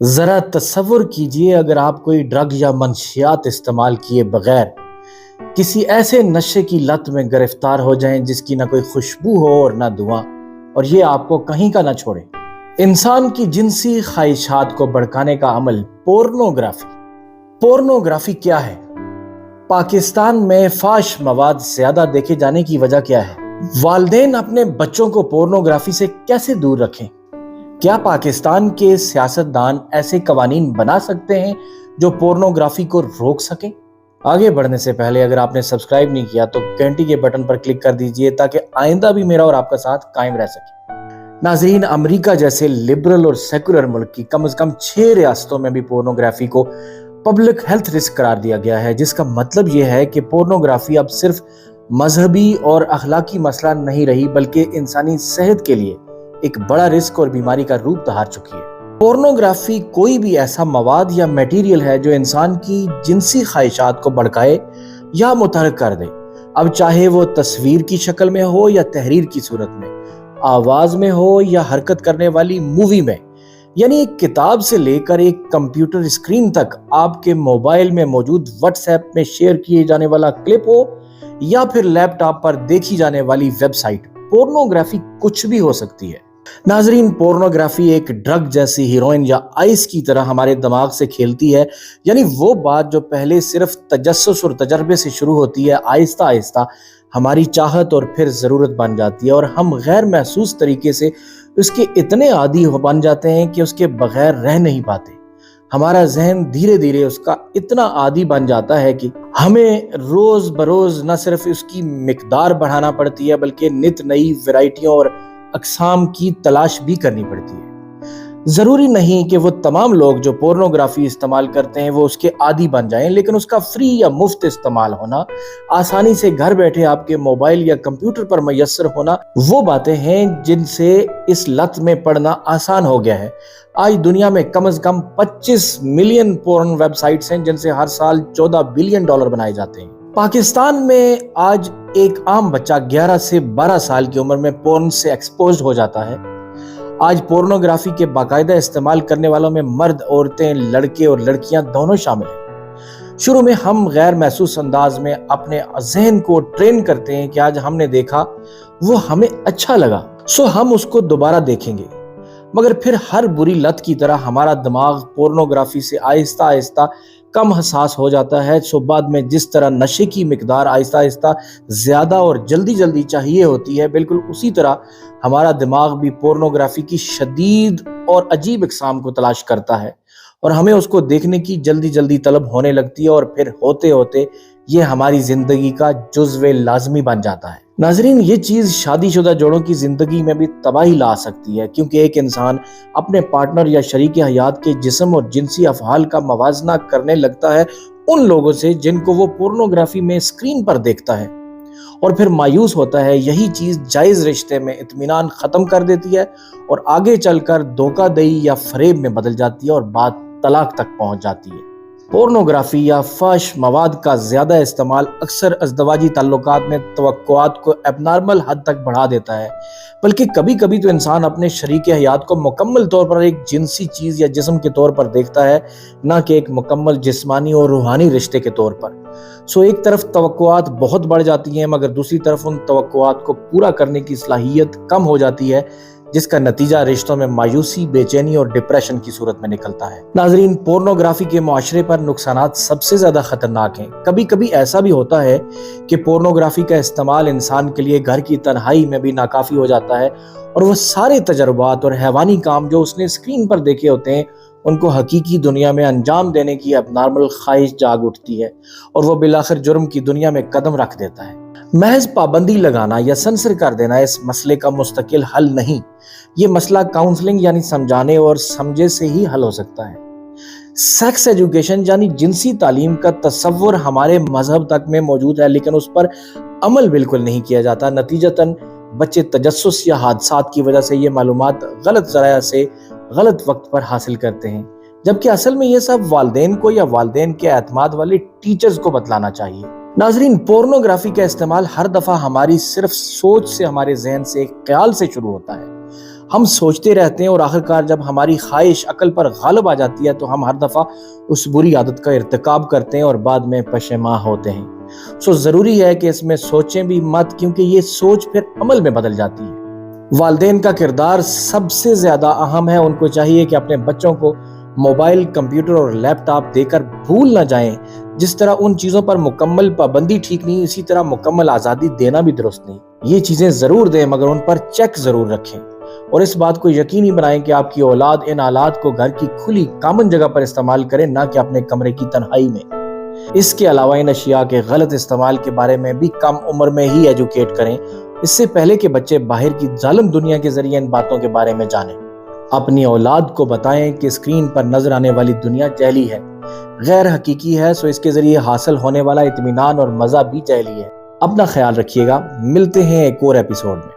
ذرا تصور کیجئے اگر آپ کوئی ڈرگ یا منشیات استعمال کیے بغیر کسی ایسے نشے کی لت میں گرفتار ہو جائیں جس کی نہ کوئی خوشبو ہو اور نہ دھواں، اور یہ آپ کو کہیں کا نہ چھوڑے۔ انسان کی جنسی خواہشات کو بھڑکانے کا عمل پورنوگرافی کیا ہے؟ پاکستان میں فحش مواد زیادہ دیکھے جانے کی وجہ کیا ہے؟ والدین اپنے بچوں کو پورنوگرافی سے کیسے دور رکھیں؟ کیا پاکستان کے سیاستدان ایسے قوانین بنا سکتے ہیں جو پورنوگرافی کو روک سکیں؟ آگے بڑھنے سے پہلے اگر آپ نے سبسکرائب نہیں کیا تو گھنٹی کے بٹن پر کلک کر دیجئے تاکہ آئندہ بھی میرا اور آپ کا ساتھ قائم رہ سکے۔ ناظرین، امریکہ جیسے لبرل اور سیکولر ملک کی کم از کم 6 ریاستوں میں بھی پورنوگرافی کو پبلک ہیلتھ رسک قرار دیا گیا ہے، جس کا مطلب یہ ہے کہ پورنوگرافی اب صرف مذہبی اور اخلاقی مسئلہ نہیں رہی بلکہ انسانی صحت کے لیے ایک بڑا رسک اور بیماری کا روپ دھار چکی ہے۔ پورنوگرافی کوئی بھی ایسا مواد یا میٹیریل ہے جو انسان کی جنسی خواہشات کو بھڑکائے یا متحرک کر دے، اب چاہے وہ تصویر کی شکل میں ہو یا تحریر کی صورت میں، آواز میں ہو یا حرکت کرنے والی مووی میں، یعنی ایک کتاب سے لے کر ایک کمپیوٹر اسکرین تک، آپ کے موبائل میں موجود واٹس ایپ میں شیئر کیے جانے والا کلپ ہو یا پھر لیپ ٹاپ پر دیکھی جانے والی ویب سائٹ، پورنوگرافی کچھ بھی ہو سکتی ہے۔ ناظرین، پورنوگرافی ایک ڈرگ جیسی ہیروئن یا آئس کی طرح ہمارے دماغ سے کھیلتی ہے، یعنی وہ بات جو پہلے صرف تجسس اور تجربے سے شروع ہوتی ہے، آہستہ آہستہ ہماری چاہت اور پھر ضرورت بن جاتی ہے، اور ہم غیر محسوس طریقے سے اس کے اتنے عادی بن جاتے ہیں کہ اس کے بغیر رہ نہیں پاتے۔ ہمارا ذہن دھیرے دھیرے اس کا اتنا عادی بن جاتا ہے کہ ہمیں روز بروز نہ صرف اس کی مقدار بڑھانا پڑتی ہے بلکہ نت نئی ورائٹیوں اور اقسام کی تلاش بھی کرنی پڑتی ہے۔ ضروری نہیں کہ وہ تمام لوگ جو پورنوگرافی استعمال کرتے ہیں وہ اس کے عادی بن جائیں، لیکن اس کا فری یا مفت استعمال ہونا، آسانی سے گھر بیٹھے آپ کے موبائل یا کمپیوٹر پر میسر ہونا، وہ باتیں ہیں جن سے اس لت میں پڑنا آسان ہو گیا ہے۔ آج دنیا میں کم از کم 25 ملین پورن ویب سائٹس ہیں جن سے ہر سال $14 بلین بنائے جاتے ہیں۔ پاکستان میں آج ایک عام بچہ 11 سے 12 سال کی عمر میں پورن سے ایکسپوزڈ ہو جاتا ہے۔ آج پورنوگرافی کے باقاعدہ استعمال کرنے والوں میں مرد، عورتیں، لڑکے اور لڑکیاں دونوں شامل ہیں۔ شروع میں ہم غیر محسوس انداز میں اپنے ذہن کو ٹرین کرتے ہیں کہ آج ہم نے دیکھا، وہ ہمیں اچھا لگا، سو ہم اس کو دوبارہ دیکھیں گے، مگر پھر ہر بری لت کی طرح ہمارا دماغ پورنوگرافی سے آہستہ آہستہ کم حساس ہو جاتا ہے۔ سو بعد میں جس طرح نشے کی مقدار آہستہ آہستہ زیادہ اور جلدی چاہیے ہوتی ہے، بالکل اسی طرح ہمارا دماغ بھی پورنوگرافی کی شدید اور عجیب اقسام کو تلاش کرتا ہے، اور ہمیں اس کو دیکھنے کی جلدی طلب ہونے لگتی ہے، اور پھر ہوتے ہوتے یہ ہماری زندگی کا جزو لازمی بن جاتا ہے۔ ناظرین، یہ چیز شادی شدہ جوڑوں کی زندگی میں بھی تباہی لا سکتی ہے، کیونکہ ایک انسان اپنے پارٹنر یا شریک حیات کے جسم اور جنسی افعال کا موازنہ کرنے لگتا ہے ان لوگوں سے جن کو وہ پورنوگرافی میں اسکرین پر دیکھتا ہے، اور پھر مایوس ہوتا ہے۔ یہی چیز جائز رشتے میں اطمینان ختم کر دیتی ہے اور آگے چل کر دھوکہ دہی یا فریب میں بدل جاتی ہے اور بات طلاق تک پہنچ جاتی ہے۔ پورنوگرافی یا فحش مواد کا زیادہ استعمال اکثر ازدواجی تعلقات میں توقعات کو ابنارمل حد تک بڑھا دیتا ہے، بلکہ کبھی کبھی تو انسان اپنے شریک حیات کو مکمل طور پر ایک جنسی چیز یا جسم کے طور پر دیکھتا ہے، نہ کہ ایک مکمل جسمانی اور روحانی رشتے کے طور پر۔ سو ایک طرف توقعات بہت بڑھ جاتی ہیں، مگر دوسری طرف ان توقعات کو پورا کرنے کی صلاحیت کم ہو جاتی ہے، جس کا نتیجہ رشتوں میں مایوسی، بے چینی اور ڈپریشن کی صورت میں نکلتا ہے۔ ناظرین، پورنوگرافی کے معاشرے پر نقصانات سب سے زیادہ خطرناک ہیں۔ کبھی کبھی ایسا بھی ہوتا ہے کہ پورنوگرافی کا استعمال انسان کے لیے گھر کی تنہائی میں بھی ناکافی ہو جاتا ہے، اور وہ سارے تجربات اور حیوانی کام جو اس نے اسکرین پر دیکھے ہوتے ہیں ان کو حقیقی دنیا میں انجام دینے کی ابنارمل خواہش جاگ اٹھتی ہے، اور وہ بالآخر جرم کی دنیا میں قدم رکھ دیتا ہے۔ محض پابندی لگانا یا سنسر کر دینا اس مسئلے کا مستقل حل نہیں۔ یہ مسئلہ کاؤنسلنگ یعنی سمجھانے اور سمجھے سے ہی حل ہو سکتا ہے۔ سیکس ایجوکیشن یعنی جنسی تعلیم کا تصور ہمارے مذہب تک میں موجود ہے، لیکن اس پر عمل بالکل نہیں کیا جاتا۔ نتیجتاً بچے تجسس یا حادثات کی وجہ سے یہ معلومات غلط ذرائع سے غلط وقت پر حاصل کرتے ہیں، جبکہ اصل میں یہ سب والدین کو یا والدین کے اعتماد والے ٹیچرز کو بتلانا چاہیے۔ ناظرین، پورنوگرافی کا استعمال ہر دفعہ ہماری صرف سوچ سے، ہمارے ذہن سے، ایک خیال سے شروع ہوتا ہے۔ ہم سوچتے رہتے ہیں اور آخرکار جب ہماری خواہش عقل پر غالب آ جاتی ہے تو ہم ہر دفعہ اس بری عادت کا ارتکاب کرتے ہیں اور بعد میں پشیمان ہوتے ہیں۔ ضروری ہے کہ اس میں سوچیں بھی مت، کیونکہ یہ سوچ پھر عمل میں بدل جاتی ہے۔ والدین کا کردار سب سے زیادہ اہم ہے۔ ان کو چاہیے کہ اپنے بچوں کو موبائل، کمپیوٹر اور لیپ ٹاپ دے کر بھول نہ جائیں۔ جس طرح ان چیزوں پر مکمل پابندی ٹھیک نہیں، اسی طرح مکمل آزادی دینا بھی درست نہیں۔ یہ چیزیں ضرور دیں مگر ان پر چیک ضرور رکھیں، اور اس بات کو یقینی بنائیں کہ آپ کی اولاد ان آلات کو گھر کی کھلی کامن جگہ پر استعمال کرے، نہ کہ اپنے کمرے کی تنہائی میں۔ اس کے علاوہ ان اشیاء کے غلط استعمال کے بارے میں بھی کم عمر میں ہی ایجوکیٹ کریں، اس سے پہلے کہ بچے باہر کی ظالم دنیا کے ذریعے ان باتوں کے بارے میں جانیں۔ اپنی اولاد کو بتائیں کہ اسکرین پر نظر آنے والی دنیا جعلی ہے، غیر حقیقی ہے، اس کے ذریعے حاصل ہونے والا اطمینان اور مزہ بھی جعلی ہے۔ اپنا خیال رکھیے گا، ملتے ہیں ایک اور ایپیسوڈ میں۔